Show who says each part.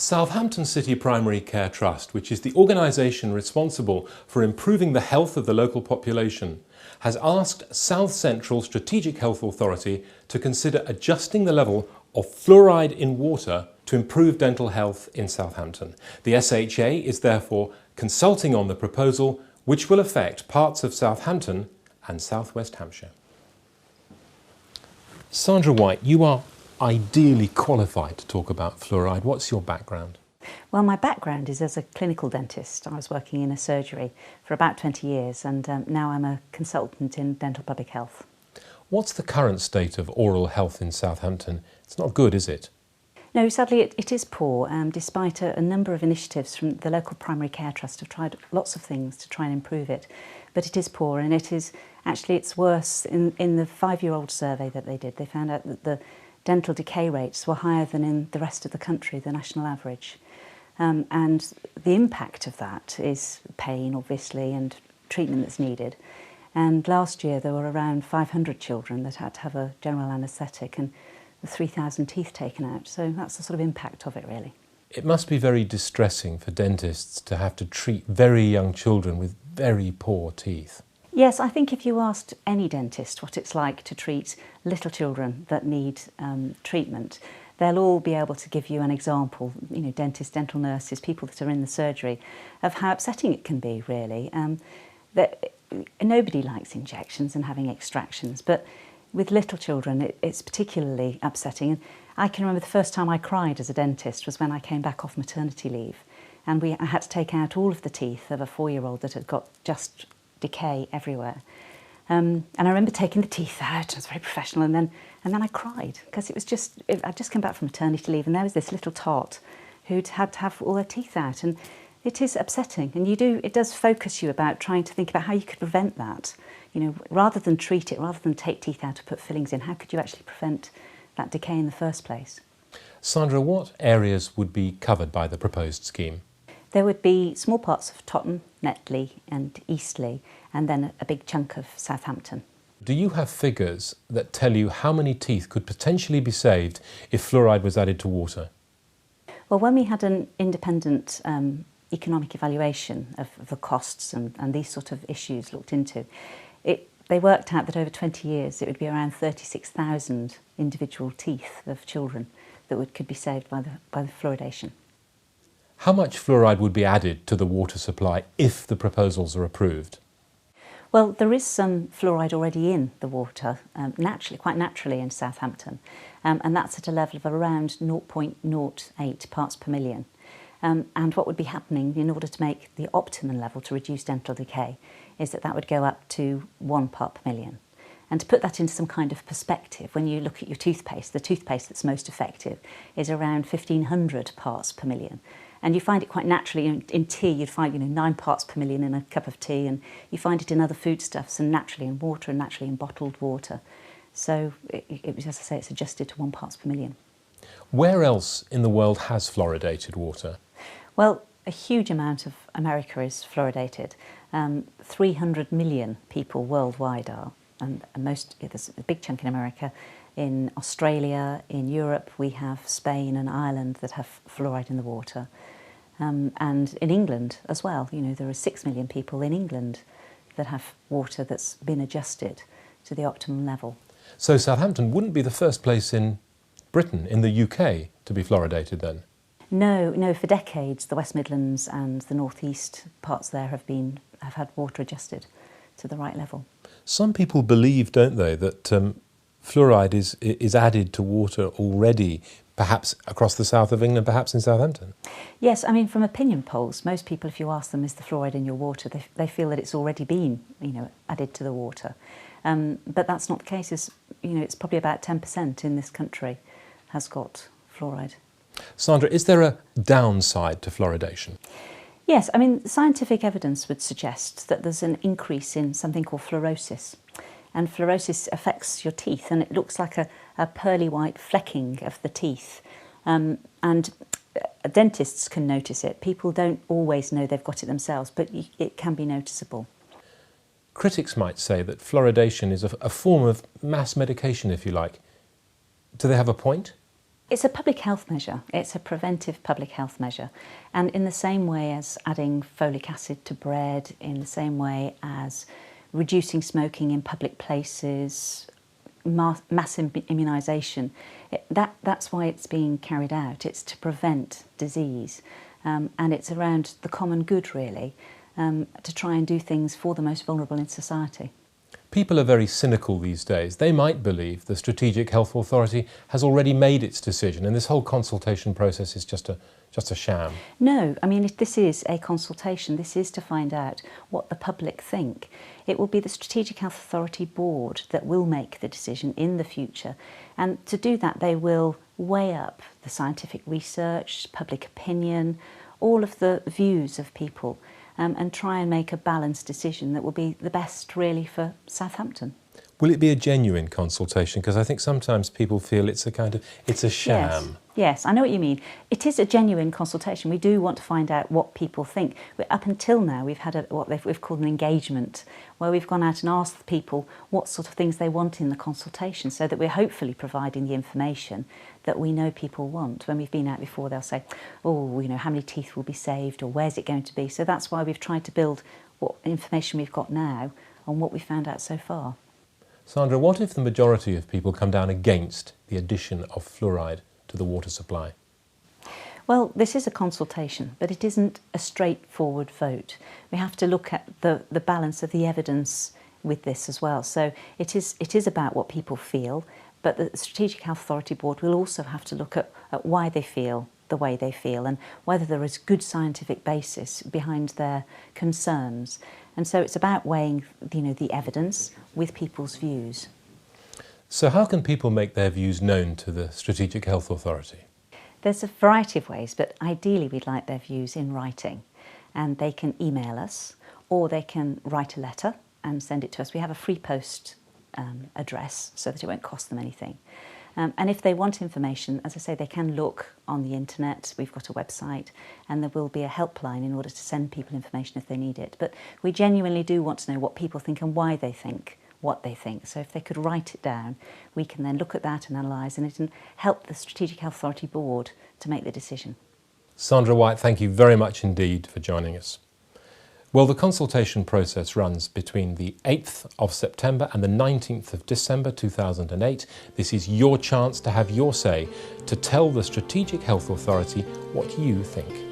Speaker 1: Southampton City Primary Care Trust, which is the organisation responsible for improving the health of the local population, has asked South Central Strategic Health Authority to consider adjusting the level of fluoride in water to improve dental health in Southampton. The SHA is therefore consulting on the proposal, which will affect parts of Southampton and South West Hampshire. Sandra White, you are ideally qualified to talk about fluoride. What's your background?
Speaker 2: Well, my background is as a clinical dentist. I was working in a surgery for about 20 years and now I'm a consultant in dental public health.
Speaker 1: What's the current state of oral health in Southampton? It's not good, is it?
Speaker 2: No, sadly it is poor, despite a number of initiatives from the local primary care trust have tried lots of things to try and improve it. But it is poor, and it's worse. In the 5-year-old survey that they did, they found out that the dental decay rates were higher than in the rest of the country, the national average. And the impact of that is pain, obviously, and treatment that's needed. And last year there were around 500 children that had to have a general anaesthetic and 3,000 teeth taken out. So that's the sort of impact of it, really.
Speaker 1: It must be very distressing for dentists to have to treat very young children with very poor teeth.
Speaker 2: Yes, I think if you asked any dentist what it's like to treat little children that need treatment, they'll all be able to give you an example, you know, dentists, dental nurses, people that are in the surgery, of how upsetting it can be, really. Nobody likes injections and having extractions, but with little children it's particularly upsetting. And I can remember the first time I cried as a dentist was when I came back off maternity leave, and I had to take out all of the teeth of a 4-year-old that had got just decay everywhere. And I remember taking the teeth out. I was very professional, and then I cried because I'd just come back from maternity leave, and there was this little tot who'd had to have all her teeth out, and it is upsetting. And it does focus you about trying to think about how you could prevent that. You know, rather than treat it, rather than take teeth out or put fillings in, how could you actually prevent that decay in the first place?
Speaker 1: Sandra, what areas would be covered by the proposed scheme?
Speaker 2: There would be small parts of Totton, Netley and Eastleigh, and then a big chunk of Southampton.
Speaker 1: Do you have figures that tell you how many teeth could potentially be saved if fluoride was added to water?
Speaker 2: Well, when we had an independent economic evaluation of the costs and these sort of issues looked into, they worked out that over 20 years it would be around 36,000 individual teeth of children that could be saved by the fluoridation.
Speaker 1: How much fluoride would be added to the water supply if the proposals are approved?
Speaker 2: Well, there is some fluoride already in the water, quite naturally in Southampton, and that's at a level of around 0.08 parts per million. And what would be happening in order to make the optimum level to reduce dental decay is that would go up to 1 part per million. And to put that into some kind of perspective, when you look at your toothpaste, the toothpaste that's most effective is around 1,500 parts per million. And you find it quite naturally in tea. You'd find 9 parts per million in a cup of tea, and you find it in other foodstuffs and naturally in water and naturally in bottled water. So it was, as I say, it's adjusted to 1 parts per million.
Speaker 1: Where else in the world has fluoridated water?
Speaker 2: Well, a huge amount of America is fluoridated. 300 million people worldwide are, and there's a big chunk in America. In Australia, in Europe, we have Spain and Ireland that have fluoride in the water. And in England as well, you know, there are 6 million people in England that have water that's been adjusted to the optimum level.
Speaker 1: So Southampton wouldn't be the first place in Britain, in the UK, to be fluoridated then?
Speaker 2: No, for decades the West Midlands and the North East parts there have had water adjusted to the right level.
Speaker 1: Some people believe, don't they, that fluoride is added to water already, perhaps across the south of England, perhaps in Southampton?
Speaker 2: Yes, I mean, from opinion polls, most people, if you ask them, is the fluoride in your water, they feel that it's already been, added to the water. But that's not the case. It's probably about 10% in this country has got fluoride.
Speaker 1: Sandra, is there a downside to fluoridation?
Speaker 2: Yes, I mean, scientific evidence would suggest that there's an increase in something called fluorosis. And fluorosis affects your teeth, and it looks like a pearly white flecking of the teeth. And dentists can notice it. People don't always know they've got it themselves, but it can be noticeable.
Speaker 1: Critics might say that fluoridation is a form of mass medication, if you like. Do they have a point?
Speaker 2: It's a public health measure. It's a preventive public health measure. And in the same way as adding folic acid to bread, in the same way as reducing smoking in public places, mass immunisation, that's why it's being carried out. It's to prevent disease. And it's around the common good, really, to try and do things for the most vulnerable in society.
Speaker 1: People are very cynical these days. They might believe the Strategic Health Authority has already made its decision and this whole consultation process is just a sham.
Speaker 2: No, I mean, if this is a consultation, this is to find out what the public think. It will be the Strategic Health Authority Board that will make the decision in the future. And to do that, they will weigh up the scientific research, public opinion, all of the views of people, and try and make a balanced decision that will be the best really for Southampton.
Speaker 1: Will it be a genuine consultation? Because I think sometimes people feel it's a sham.
Speaker 2: Yes, I know what you mean. It is a genuine consultation. We do want to find out what people think. Up until now, we've had what we've called an engagement, where we've gone out and asked people what sort of things they want in the consultation, so that we're hopefully providing the information that we know people want. When we've been out before, they'll say, oh, you know, how many teeth will be saved, or where's it going to be? So that's why we've tried to build what information we've got now on what we've found out so far.
Speaker 1: Sandra, what if the majority of people come down against the addition of fluoride to the water supply?
Speaker 2: Well, this is a consultation, but it isn't a straightforward vote. We have to look at the balance of the evidence with this as well. So it is about what people feel, but the Strategic Health Authority Board will also have to look at why they feel the way they feel and whether there is good scientific basis behind their concerns. And so it's about weighing, you know, the evidence with people's views.
Speaker 1: So how can people make their views known to the Strategic Health Authority?
Speaker 2: There's a variety of ways, but ideally we'd like their views in writing. And they can email us, or they can write a letter and send it to us. We have a free post address so that it won't cost them anything. And if they want information, as I say, they can look on the internet. We've got a website, and there will be a helpline in order to send people information if they need it. But we genuinely do want to know what people think and why they think what they think. So if they could write it down, we can then look at that and analyse it and help the Strategic Health Authority Board to make the decision.
Speaker 1: Sandra White, thank you very much indeed for joining us. Well, the consultation process runs between the 8th of September and the 19th of December 2008. This is your chance to have your say, to tell the Strategic Health Authority what you think.